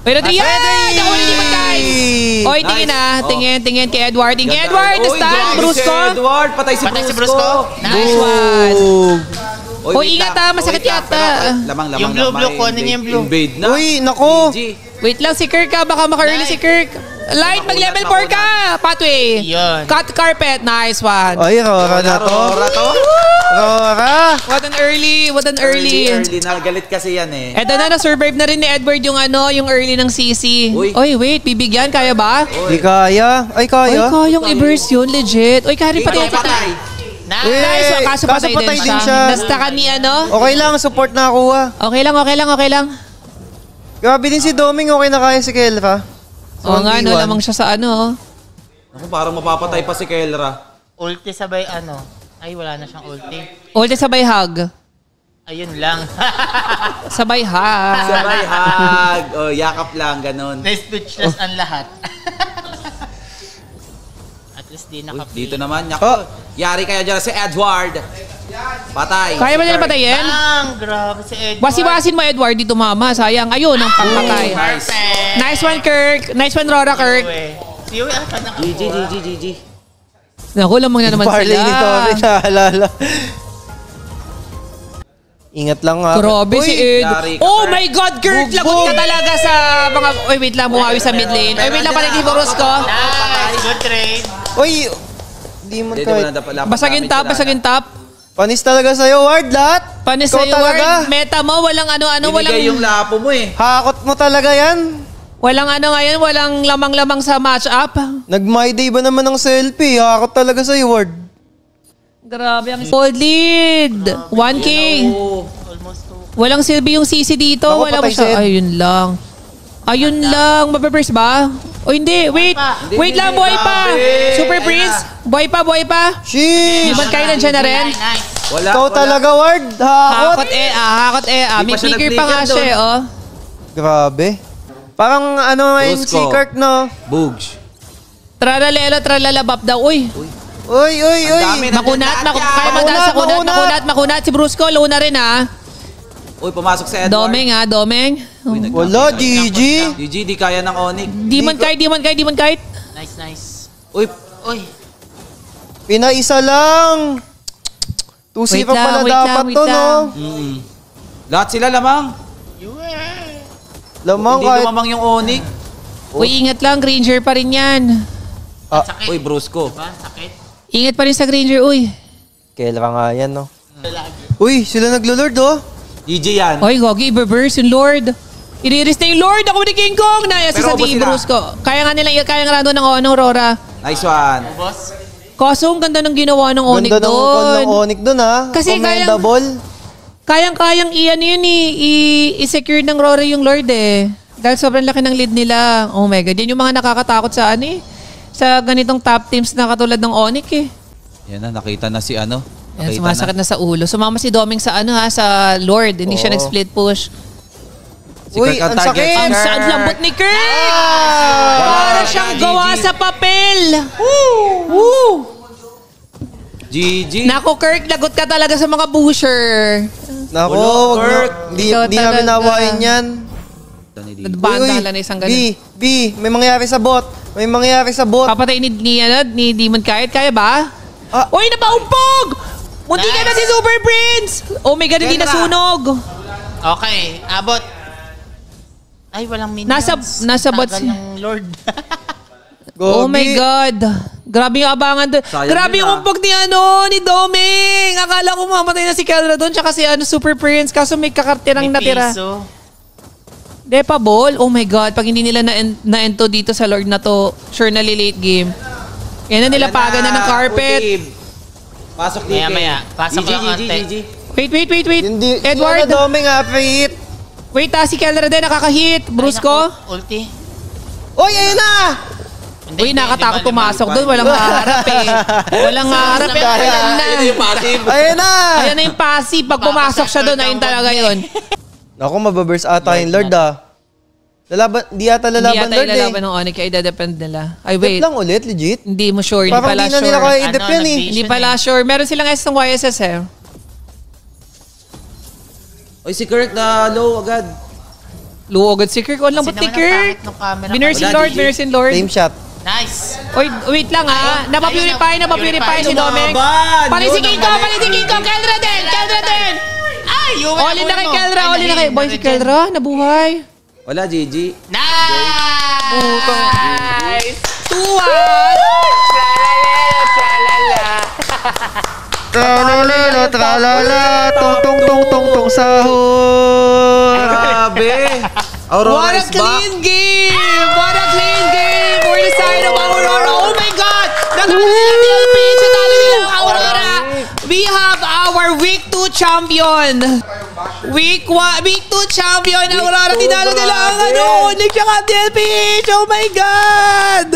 Pero yan! Nakuha ni Magkay! Oy, tingin tingin kay Edward. Tingin kay Edward! Stand, Brusco! Edward, patay si Brusco. Nice one! Uy, ingat masakit yata. Lamang. Yung blue, kunin yung blue. Invade na. Uy, nako. Wait lang si Kirk baka maka-early si Kirk. Light, mag-level 4 ka! Pathway! Yun. Cut carpet, nice one. Ay, Rora na to. Rora! What an early. Early na. Galit kasi yan eh. Eto na, na-survive na rin ni Edward yung early ng CC. Oy, wait, bibigyan, kaya ba? Di kaya. Ay, kaya. Oy, kayang i-burst yun, legit. Oy, kari pa rin. Nice, kaso patay din siya. Nasta ka ni ano? Okay lang, support na ako Okay lang. Grabe din si Doming, okay na kaya si Kelra. Oo nga, no, lamang siya sa ano. Ako, parang mapapatay pa si Kelra. Ulti sabay ano. Ay, wala na siyang ulti. Ulti sabay hug. Ayun lang. Sabay hug. O, yakap lang, ganun. Na-speechless ang lahat. At least di nakapili. Dito naman, yari kaya dyan si Edward. Patay. Kaya ba nila patayin? Grabe si Edward. Wasi-wasin mo, Edward, dito mama. Sayang. Ayun, ang pagpatay. Perfect. Nice one, Kirk. Nice one, Rora, Kirk. GG. Naku, lamang na naman Parley sila. nito, may naalala. Ingat lang ha. Grabe si Ed. Oh my God, Kirk! Lagot ka talaga sa mga... Oy, wait lang, bumawi sa mid lane. Oy, wait lang pala, Kiboros ko. Nice, good trade. Uy, di mo kahit. Basagin top. Panis talaga sa'yo, Ward, lahat. Panis sa'yo, Ward. Meta mo, walang ano-ano, walang... Binigay yung lapo mo eh. Hakot mo talaga yan. Walang ano ngayon, walang lamang-lamang sa match-up. Nag-my day ba naman ng selfie? Hakot talaga sa'yo, Ward. Grabe ang gold lead. 1K. Walang silbi yung CC dito. Ako, Wala mo patay siya. Ayun lang. Mapaperse ba? O hindi. Wait lang. Buhay pa. Super Prince. Buhay pa. Sheesh. Di ba kayo nandiyan na rin? Wala. Ikaw talaga, Ward. Hakot. Hakot. May flicker pa nga siya oh. Grabe. Parang ano ngayon si Kirk, no? Bugs. Tralalelo, tralalabap daw. Uy. Makunat. Makunat. Si Brusco, low na rin ha. Uy, pumasok si Edward. Domeng. Wala, GG. GG, di kaya ng Onyx. Di man kahit. Nice. Uy. Pinaisa lang. 2-0 pala dapat to, no? Lahat sila lamang. Lamang hindi lumamang yung Onyx. Uy, ingat lang. Granger pa rin yan. Sakit. Uy, Brusco. Diba? Sakit. Ingat pa rin sa Granger, uy. Kailangan nga yan, no? Uy, sila naglo-lord, oh. GG yan. Oy, Gogi, i-reverse yung Lord. I-reverse na yung Lord. Ako ni King Kong. Naya sa ubos sila. Brusco. Kaya nga rando ng Rora. Nice one. Boss. Kaso, ang ganda ng ginawa ng Onyx Ganda ng call ng doon. Onyx doon, ha? Kasi kayang i-secure ng Rora yung Lord eh. Dahil sobrang laki ng lead nila. Oh my God. Yan yung mga nakakatakot sa sa ganitong top teams na katulad ng Onyx eh. Yan na, nakita na si ano. Yan, sumasakit na sa ulo. Sumama si Doming sa sa Lord. Hindi siya nag-split push. Uy, ang sakit! Ang sad lambot ni Kirk! Para siyang gawa sa papel! Woo! GG. Nako, Kirk, lagot ka talaga sa mga busher. Nako, di namin nawain yan. Nadbanda na isang ganun. B, may mangyayari sa bot. Papatay ni Demon Kite. Kaya ba? Uy, napaumpog! Munti ka na si Super Prince! Oh my God, hindi nasunog. Okay, abot. Ay, walang minions. Nasa bot si Lord. Oh my God. Grabe yung abangan doon. Grabe yung umpog ni Doming. Akala ko mamatay na si Kelra doon tsaka si Super Prince. Kaso may kakartirang natira. Depa ball. Oh my God. Pag hindi nila na-ento dito sa Lord na to, sure na late game. Yan na nila paga na ng carpet. Pasok dito. Maya. Pasok lang GG. Wait. Edward. Doming hit. Wait, si Kelra din nakaka-hit. Brusco. Ulti. Uy, ayun na! Uy, nakatakot pumasok doon. Walang haharap eh. Ayan na. Ayun na! Ayan na yung passive. Pag pumasok siya doon, ayun talaga yun. Naku, mababurst ata yung Lord, ah. Di yata lalaban Lord, eh. Lalaban ng Onyx. Kaya idadepend nila. Ay, wait. Dep lang ulit, legit. Hindi mo sure. Parang Hindi pala di na nila sure. kaya i-dep yan, eh. Hindi pala sure. Meron silang S ng YSS eh. Uy, si Kirk na low agad. Luogad si Kirk. Ang lambot ni Kirk. Binersin Lord. Same shot. Nice. Oy, wait lang ha. Napapurify si Domeng. Palisikin ko. Keldra din. Ay, All in na kay Keldra. Boy, si Keldra, nabuhay. Wala, GG. Nice. 2-1. Tralala, tong sahur. Grabe. What a clean game. For the side of Aurora. Oh my God. Natalo nila ang Aurora. We have our Week 2 champion. Week 2 champion Aurora. Tinalo nila ang Onyx at DLPH. Oh my God.